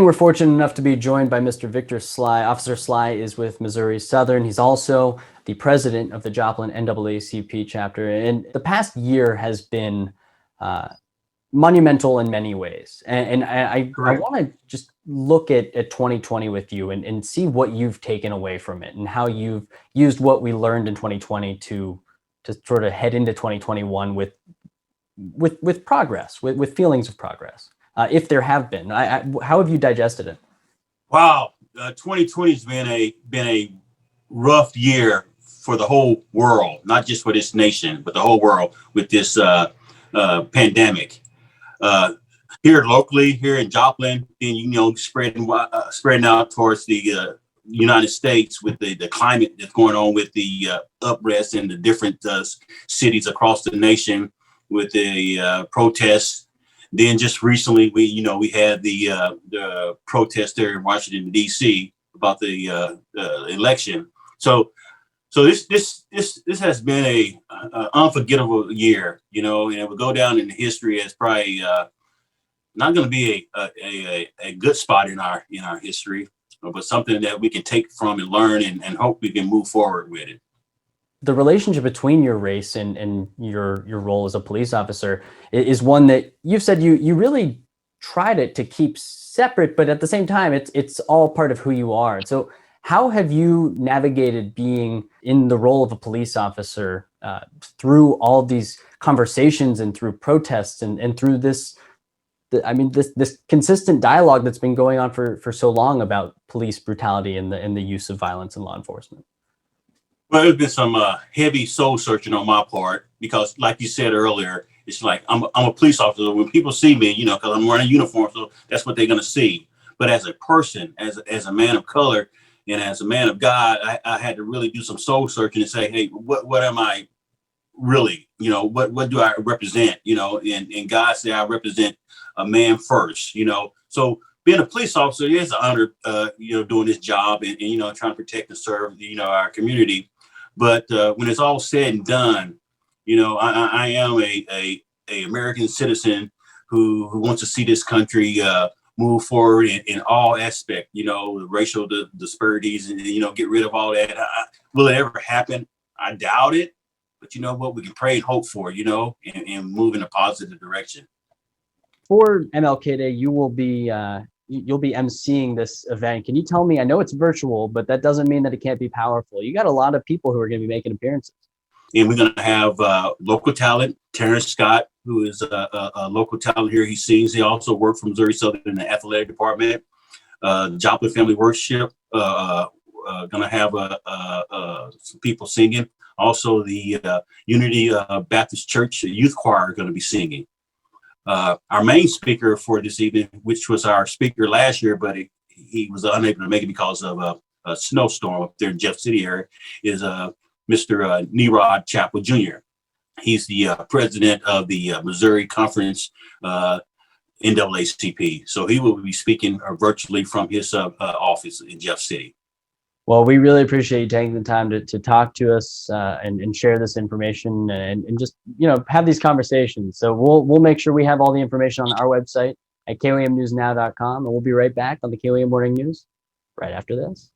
We're fortunate enough to be joined by Mr. Victor Sly. Officer Sly is with Missouri Southern. He's also the president of the Joplin NAACP chapter. And the past year has been monumental in many ways. And I want to just look at 2020 with you and see what you've taken away from it and how you've used what we learned in 2020 to sort of head into 2021 with progress, with feelings of progress. If there have been, how have you digested it? Wow, 2020 has been a rough year for the whole world, not just for this nation, but the whole world with this pandemic. Here locally, here in Joplin, and spreading out towards the United States with the climate that's going on with the unrest in the different cities across the nation with the protests. Then just recently, we had the protest there in Washington D.C. about the election. So this has been a unforgettable year, and it will go down in history as probably not going to be a good spot in our history, but something that we can take from and learn and hope we can move forward with it. The relationship between your race and your role as a police officer is one that you've said you really tried to keep separate, but at the same time, it's all part of who you are. So how have you navigated being in the role of a police officer through all of these conversations and through protests and through this consistent dialogue that's been going on for so long about police brutality and the use of violence in law enforcement? Well, there's been some heavy soul searching on my part because, like you said earlier, it's like I'm a police officer. When people see me, because I'm wearing a uniform, so that's what they're going to see. But as a person, as a man of color, and as a man of God, I had to really do some soul searching and say, hey, what am I really? What do I represent? And God said I represent a man first. So being a police officer is an honor. Doing this job and trying to protect and serve our community. But when it's all said and done, I am a American citizen who wants to see this country move forward in all aspects, the racial disparities and, get rid of all that. Will it ever happen? I doubt it. But you know what? We can pray and hope for, and move in a positive direction. For MLK Day, you'll be emceeing this event. Can you tell me, I know it's virtual, but that doesn't mean that it can't be powerful. You got a lot of people who are going to be making appearances. And we're going to have local talent, Terrence Scott, who is a local talent here. He sings. He also worked for Missouri Southern in the athletic department. Joplin Family Worship, going to have some people singing. Also, the Unity Baptist Church youth choir are going to be singing. Our main speaker for this evening, which was our speaker last year, but he was unable to make it because of a snowstorm up there in Jeff City area, is Mr. Nerod Chapel Jr. He's the president of the Missouri Conference NAACP. So he will be speaking virtually from his office in Jeff City. Well, we really appreciate you taking the time to talk to us and share this information and just, have these conversations. So we'll make sure we have all the information on our website at KOAMnewsnow.com, and we'll be right back on the KOAM Morning News right after this.